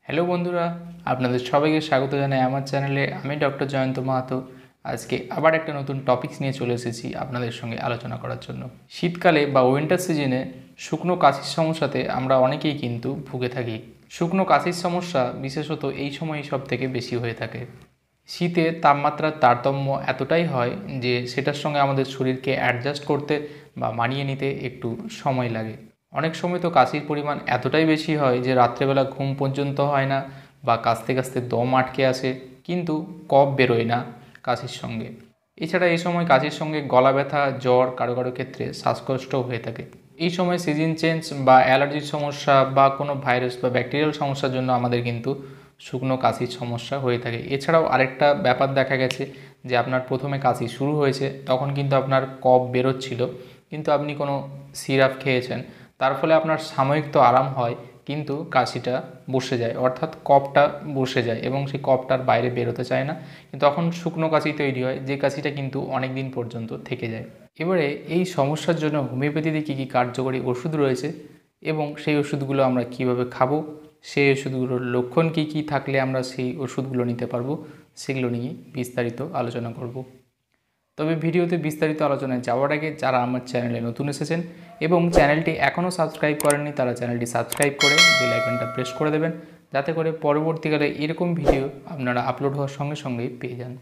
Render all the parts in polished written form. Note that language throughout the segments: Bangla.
হ্যালো বন্ধুরা, আপনাদের সবাইকে স্বাগত জানাই আমার চ্যানেলে। আমি ডক্টর জয়ন্ত মাহাতো। আজকে আবার একটা নতুন টপিকস নিয়ে চলে এসেছি আপনাদের সঙ্গে আলোচনা করার জন্য। শীতকালে বা উইন্টার সিজনে শুকনো কাশির সমস্যাতে আমরা অনেকেই কিন্তু ভুগে থাকি। শুকনো কাশির সমস্যা বিশেষত এই সময় সব থেকে বেশি হয়ে থাকে। শীতে তাপমাত্রার তারতম্য এতটাই হয় যে সেটার সঙ্গে আমাদের শরীরকে অ্যাডজাস্ট করতে বা মানিয়ে নিতে একটু সময় লাগে। অনেক সময় তো কাশির পরিমাণ এতটাই বেশি হয় যে রাত্রেবেলা ঘুম পর্যন্ত হয় না বা কাশতে কাশতে দম আটকে আসে, কিন্তু কফ বেরোয় না কাশির সঙ্গে। এছাড়া এই সময় কাশির সঙ্গে গলা ব্যথা, জ্বর, কারো কারো ক্ষেত্রে শ্বাসকষ্টও হয়ে থাকে। এই সময় সিজন চেঞ্জ বা অ্যালার্জির সমস্যা বা কোনো ভাইরাস বা ব্যাকটেরিয়াল সমস্যার জন্য আমাদের কিন্তু শুকনো কাশির সমস্যা হয়ে থাকে। এছাড়াও আরেকটা ব্যাপার দেখা গেছে যে আপনার প্রথমে কাশি শুরু হয়েছে, তখন কিন্তু আপনার কফ বেরোচ্ছিল, কিন্তু আপনি কোনো সিরাপ খেয়েছেন, তার ফলে আপনার সাময়িক তো আরাম হয়, কিন্তু কাশিটা বসে যায়, অর্থাৎ কফটা বসে যায় এবং সেই কফটার বাইরে বেরোতে চায় না, কিন্তু তখন শুকনো কাশি তৈরি হয়, যে কাশিটা কিন্তু অনেক দিন পর্যন্ত থেকে যায়। এবারে এই সমস্যার জন্য হোমিওপ্যাথিতে কী কী কার্যকরী ওষুধ রয়েছে এবং সেই ওষুধগুলো আমরা কীভাবে খাবো, সেই ওষুধগুলোর লক্ষণ কী কী থাকলে আমরা সেই ওষুধগুলো নিতে পারবো, সেগুলো নিয়ে বিস্তারিত আলোচনা করব। তবে ভিডিওতে বিস্তারিত আলোচনায় যাওয়ার আগে যারা আমার চ্যানেলে নতুন এসেছেন এবং চ্যানেলটি এখনও সাবস্ক্রাইব করেননি, তারা চ্যানেলটি সাবস্ক্রাইব করে বেল আইকনটা প্রেস করে দেবেন, যাতে করে পরবর্তীকালে এরকম ভিডিও আপনারা আপলোড হওয়ার সঙ্গে সঙ্গেই পেয়ে যান।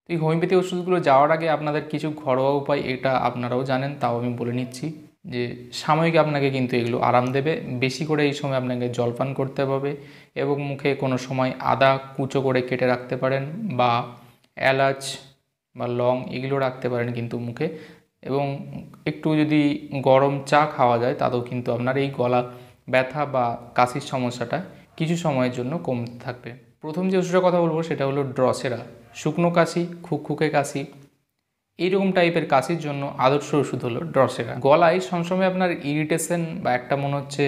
এই হোমিওপ্যাথি ওষুধগুলো যাওয়ার আগে আপনাদের কিছু ঘরোয়া উপায়, এটা আপনারাও জানেন, তাও আমি বলে নিচ্ছি যে সাময়িক আপনাকে কিন্তু এগুলো আরাম দেবে। বেশি করে এই সময় আপনাকে জলপান করতে হবে এবং মুখে কোনো সময় আদা কুচো করে কেটে রাখতে পারেন বা এলাচ বা লং এগুলো রাখতে পারেন কিন্তু মুখে, এবং একটু যদি গরম চা খাওয়া যায় তাতেও কিন্তু আপনার এই গলা ব্যথা বা কাশির সমস্যাটা কিছু সময়ের জন্য কমতে থাকবে। প্রথম যে ওষুধের কথা বলবো সেটা হলো ড্রসেরা। শুকনো কাশি, খুকখুকে কাশি, এইরকম টাইপের কাশির জন্য আদর্শ ওষুধ হলো ড্রসেরা। গলায় সবসময় আপনার ইরিটেশন বা একটা মনে হচ্ছে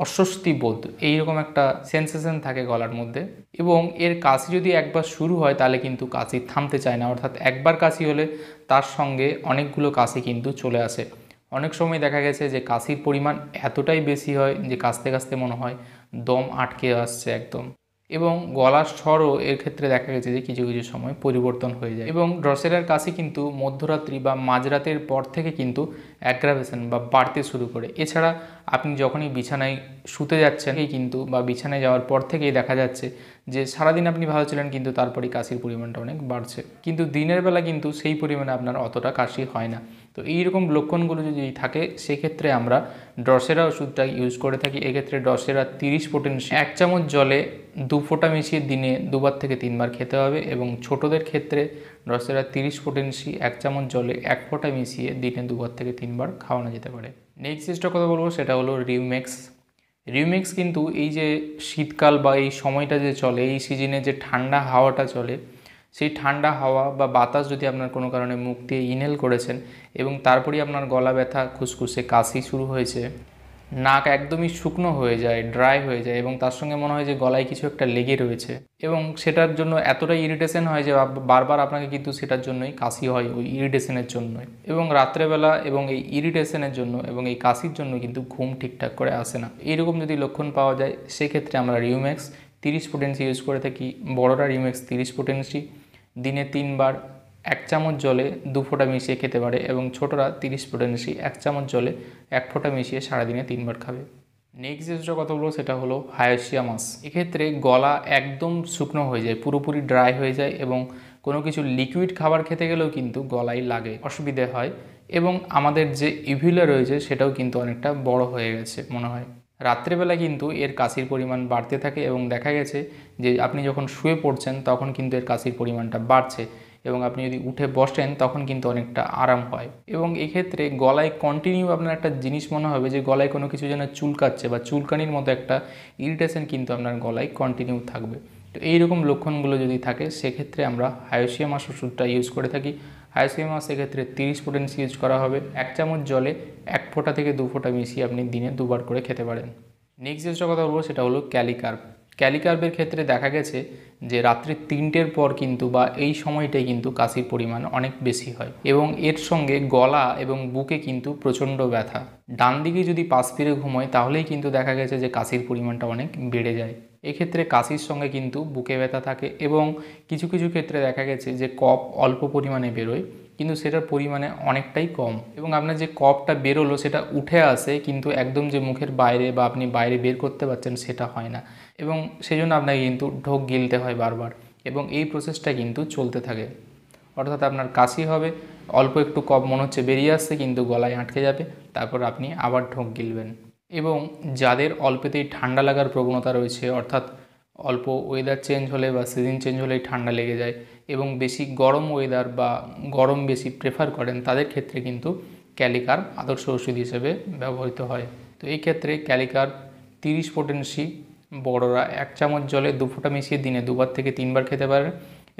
অস্বস্তি বোধ, এইরকম একটা সেন্সেশন থাকে গলার মধ্যে, এবং এর কাশি যদি একবার শুরু হয় তাহলে কিন্তু কাশি থামতে চায় না, অর্থাৎ একবার কাশি হলে তার সঙ্গে অনেকগুলো কাশি কিন্তু চলে আসে। অনেক সময় দেখা গেছে যে কাশির পরিমাণ এতটাই বেশি হয় যে কাশতে কাশতে মনে হয় দম আটকে আসছে একদম, এবং গলার স্বরও এর ক্ষেত্রে দেখা গেছে যে কিছু কিছু সময় পরিবর্তন হয়ে যায়। এবং ড্রসেরার কাশি কিন্তু মধ্যরাত্রি বা মাঝরাতের পর থেকে কিন্তু অ্যাগ্রাভেশন বা বাড়তে শুরু করে। এছাড়া আপনি যখনই বিছানায় শুতে যাচ্ছেন কিন্তু বা বিছানায় যাওয়ার পর থেকেই দেখা যাচ্ছে যে সারাদিন আপনি ভালো ছিলেন, কিন্তু তারপরেই কাশির পরিমাণটা অনেক বাড়ছে, কিন্তু দিনের বেলা কিন্তু সেই পরিমাণে আপনার অতটা কাশি হয় না। তো এইরকম লক্ষণগুলো যদি থাকে সেক্ষেত্রে আমরা ড্রসেরা ওষুধটা ইউজ করে থাকি। এক্ষেত্রে ড্রসেরা 30 পোটেনশি 1 চামচ জলে 2 ফোঁটা মিশিয়ে দিনে 2বার থেকে 3বার খেতে হবে, এবং ছোটদের ক্ষেত্রে ড্রসেরা 30 পোটেনশি 1 চামচ জলে 1 ফোঁটা মিশিয়ে দিনে 2বার থেকে 3বার খাওয়ানো যেতে পারে। নেক্সট যেটা কথা বলবো সেটা হলো রিউমেক্স। রিউমেক্স কিন্তু এই যে শীতকাল বা এই সময়টা যে চলে, এই সিজনে যে ঠান্ডা হাওয়াটা চলে, সেই ঠান্ডা হাওয়া বা বাতাস যদি আপনার কোনো কারণে মুখ দিয়ে ইনহেল করেছেন এবং তারপরেই আপনার গলা ব্যথা, খুসখুসে কাশি শুরু হয়েছে, নাক একদমই শুকনো হয়ে যায়, ড্রাই হয়ে যায়, এবং তার সঙ্গে মনে হয় যে গলায় কিছু একটা লেগে রয়েছে, এবং সেটার জন্য এতটাই ইরিটেশন হয় যে বারবার আপনাকে কিন্তু সেটার জন্যই কাশি হয়, ওই ইরিটেশনের জন্যই। এবং রাত্রেবেলা এবং এই ইরিটেশনের জন্য এবং এই কাশির জন্য কিন্তু ঘুম ঠিকঠাক করে আসে না। এইরকম যদি লক্ষণ পাওয়া যায় সেক্ষেত্রে আমরা রিউমেক্স 30 পোটেনশি ইউজ করে থাকি। বড়রা রিউমেক্স 30 পোটেনশি দিনে 3বার 1 চামচ জলে 2 ফোঁটা মিশিয়ে খেতে পারে, এবং ছোটরা 30 পোটেনশি 1 চামচ জলে 1 ফোঁটা মিশিয়ে সারাদিনে 3বার খাবে। নেক্সট যেটা কথা বলবো সেটা হলো হায়াসিয়ামাস। এক্ষেত্রে গলা একদম শুকনো হয়ে যায়, পুরোপুরি ড্রাই হয়ে যায়, এবং কোনো কিছু লিকুইড খাবার খেতে গেলেও কিন্তু গলায় লাগে, অসুবিধে হয়, এবং আমাদের যে ইভিউলা রয়েছে সেটাও কিন্তু অনেকটা বড় হয়ে গেছে মনে হয়। রাত্রেবেলা কিন্তু এর কাশির পরিমাণ বাড়তে থাকে, এবং দেখা গেছে যে আপনি যখন শুয়ে পড়ছেন তখন কিন্তু এর কাশির পরিমাণটা বাড়ছে, এবং আপনি যদি উঠে বসেন তখন কিন্তু অনেকটা আরাম হয়। এবং এক্ষেত্রে গলায় কন্টিনিউ আপনার একটা জিনিস মনে হবে যে গলায় কোনো কিছু যেন চুলকাচ্ছে বা চুলকানির মতো একটা ইরিটেশন কিন্তু আপনার গলায় কন্টিনিউ থাকবে। তো এইরকম লক্ষণগুলো যদি থাকে সেক্ষেত্রে আমরা হায়াসিয়ামাস ওষুধটা ইউজ করে থাকি। হায়াসিয়ামাস এক্ষেত্রে 30 পোটেনশি ইউজ করা হবে। 1 চামচ জলে 1 ফোঁটা থেকে 2 ফোঁটা মিশিয়ে আপনি দিনে 2বার করে খেতে পারেন। নেক্সট যেটা কথা বলবো সেটা হলো ক্যালিকার্প। ক্যালিকার্পের ক্ষেত্রে দেখা গেছে যে রাত্রি 3টের পর কিন্তু বা এই সময়টাই কিন্তু কাশির পরিমাণ অনেক বেশি হয় এবং এর সঙ্গে গলা এবং বুকে কিন্তু প্রচণ্ড ব্যথা। ডান দিকে যদি পাশ ফিরে ঘুমোয় তাহলেই কিন্তু দেখা গেছে যে কাশির পরিমাণটা অনেক বেড়ে যায়। এক্ষেত্রে কাশির সঙ্গে কিন্তু বুকে ব্যথা থাকে এবং কিছু কিছু ক্ষেত্রে দেখা গেছে যে কফ অল্প পরিমাণে বেরোয় কিন্তু সেটার পরিমাণে অনেকটাই কম এবং আপনার যে কফটা বেরোলো সেটা উঠে আসে কিন্তু একদম যে মুখের বাইরে বা আপনি বাইরে বের করতে পারছেন সেটা হয় না এবং সেই জন্য আপনাকে কিন্তু ঢোক গিলতে হয় বারবার এবং এই প্রসেসটা কিন্তু চলতে থাকে। অর্থাৎ আপনার কাশি হবে, অল্প একটু কফ মনে হচ্ছে বেরিয়ে আসছে কিন্তু গলায় আটকে যাবে, তারপর আপনি আবার ঢোক গিলবেন। এবং যাদের অল্পেতেই ঠান্ডা লাগার প্রবণতা রয়েছে, অর্থাৎ অল্প ওয়েদার চেঞ্জ হলে বা সিজন চেঞ্জ হলেই ঠান্ডা লেগে যায় এবং বেশি গরম ওয়েদার বা গরম বেশি প্রেফার করেন, তাদের ক্ষেত্রে কিন্তু ক্যালিকার্প আদর্শ ওষুধ হিসেবে ব্যবহৃত হয়। তো এই ক্ষেত্রে ক্যালিকার্প 30 পোটেন্সি বড়রা 1 চামচ জলে 2 ফোঁটা মিশিয়ে দিনে 2বার থেকে 3বার খেতে পারে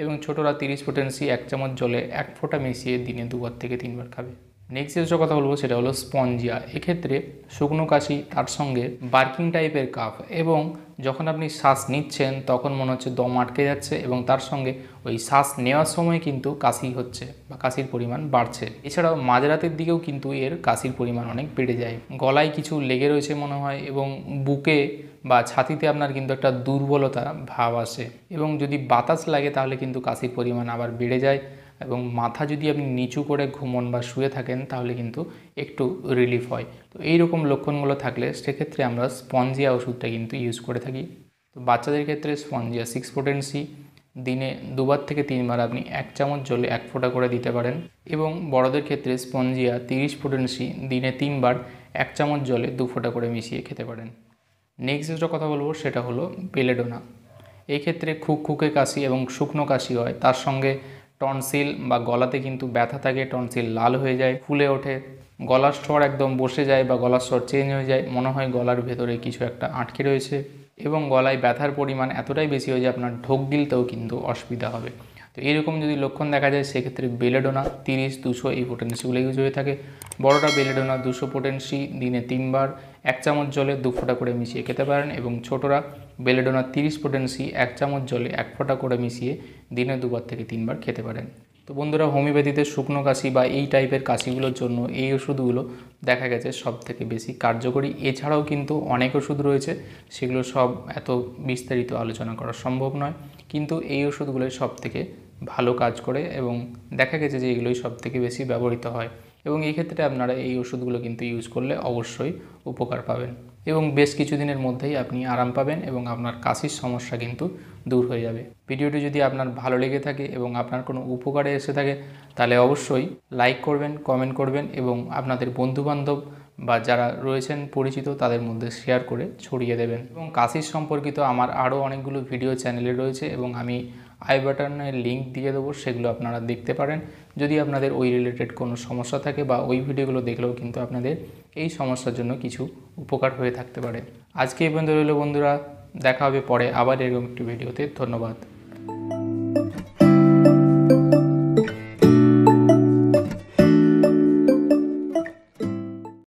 এবং ছোটরা 30 পোটেন্সি 1 চামচ জলে 1 ফোঁটা মিশিয়ে দিনে 2বার থেকে 3বার খাবে। নেক্সট যে কথা বলবো সেটা হলো স্পঞ্জিয়া। এক্ষেত্রে শুকনো কাশি, তার সঙ্গে বার্কিং টাইপের কাফ এবং যখন আপনি শ্বাস নিচ্ছেন তখন মনে হচ্ছে দম আটকে যাচ্ছে এবং তার সঙ্গে ওই শ্বাস নেওয়ার সময় কিন্তু কাশি হচ্ছে বা কাশির পরিমাণ বাড়ছে। এছাড়াও মাঝরাতের দিকেও কিন্তু এর কাশির পরিমাণ অনেক বেড়ে যায়। গলায় কিছু লেগে রয়েছে মনে হয় এবং বুকে বা ছাতিতে আপনার কিন্তু একটা দুর্বলতা ভাব আসে এবং যদি বাতাস লাগে তাহলে কিন্তু কাশির পরিমাণ আবার বেড়ে যায় এবং মাথা যদি আপনি নিচু করে ঘুমন বা শুয়ে থাকেন তাহলে কিন্তু একটু রিলিফ হয়। তো এইরকম লক্ষণগুলো থাকলে সেক্ষেত্রে আমরা স্পঞ্জিয়া ওষুধটা কিন্তু ইউজ করে থাকি। তো বাচ্চাদের ক্ষেত্রে স্পঞ্জিয়া 6 পোটেন্সি দিনে 2বার থেকে 3বার আপনি 1 চামচ জলে 1 ফোঁটা করে দিতে পারেন এবং বড়দের ক্ষেত্রে স্পঞ্জিয়া 30 পোটেন্সি দিনে 3বার 1 চামচ জলে 2 ফোঁটা করে মিশিয়ে খেতে পারেন। নেক্সট যেটা কথা বলবো সেটা হলো বেলেডোনা। এই ক্ষেত্রে খুকখুকে কাশি এবং শুকনো কাশি হয়, তার সঙ্গে টনসিল বা গলাতে কিন্তু ব্যথা থাকে, টনসিল লাল হয়ে যায়, ফুলে ওঠে, গলার স্বর একদম বসে যায় বা গলার স্বর চেঞ্জ হয়ে যায়, মনে হয় গলার ভেতরে কিছু একটা আটকে রয়েছে এবং গলায় ব্যথার পরিমাণ এতটাই বেশি হয়ে যায় আপনার ঢোক গিলতেও কিন্তু অসুবিধা হবে। তো এইরকম যদি লক্ষণ দেখা যায় সেক্ষেত্রে বেলেডোনা 30, 200 এই পোটেন্সিগুলো ইউজ হয়ে থাকে। বড়টা বেলেডোনা 200 পোটেন্সি দিনে 3বার 1 চামচ জলে 2 ফোঁটা করে মিশিয়ে খেতে পারেন এবং ছোটরা বেলেডোনা 30 পোটেন্সি 1 চামচ জলে 1 ফোঁটা করে মিশিয়ে দিনে 2বার থেকে 3বার খেতে পারেন। তো বন্ধুরা, হোমিওপ্যাথিতে শুকনো কাশি বা এই টাইপের কাশিগুলোর জন্য এই ওষুধগুলো দেখা গেছে সব থেকে বেশি কার্যকরী। এছাড়াও কিন্তু অনেক ওষুধ রয়েছে, সেগুলো সব এত বিস্তারিত আলোচনা করা সম্ভব নয়, কিন্তু এই ওষুধগুলোই সব থেকে ভালো কাজ করে এবং দেখা গেছে যে এগুলোই সব থেকে বেশি ব্যবহৃত হয় এবং এই ক্ষেত্রে আপনারা এই ওষুধগুলো কিন্তু ইউজ করলে অবশ্যই উপকার পাবেন এবং বেশ কিছুদিনের মধ্যেই আপনি আরাম পাবেন এবং আপনার কাশির সমস্যা কিন্তু দূর হয়ে যাবে। ভিডিওটি যদি আপনার ভালো লেগে থাকে এবং আপনার কোনো উপকারে এসে থাকে তাহলে অবশ্যই লাইক করবেন, কমেন্ট করবেন এবং আপনাদের বন্ধুবান্ধব বা যারা রয়েছেন পরিচিত তাদের মধ্যে শেয়ার করে ছড়িয়ে দেবেন। এবং কাশির সম্পর্কিত আমার আরও অনেকগুলো ভিডিও চ্যানেলে রয়েছে এবং আমি আই বাটনের লিঙ্ক দিয়ে দেবো, সেগুলো আপনারা দেখতে পারেন যদি আপনাদের ওই রিলেটেড কোনো সমস্যা থাকে বা ওই ভিডিওগুলো দেখলেও কিন্তু আপনাদের এই সমস্যার জন্য কিছু উপকার হয়ে থাকতে পারে। আজকে এই পর্যন্ত রইল বন্ধুরা, দেখা হবে পরে আবার এরকম একটি ভিডিওতে। ধন্যবাদ।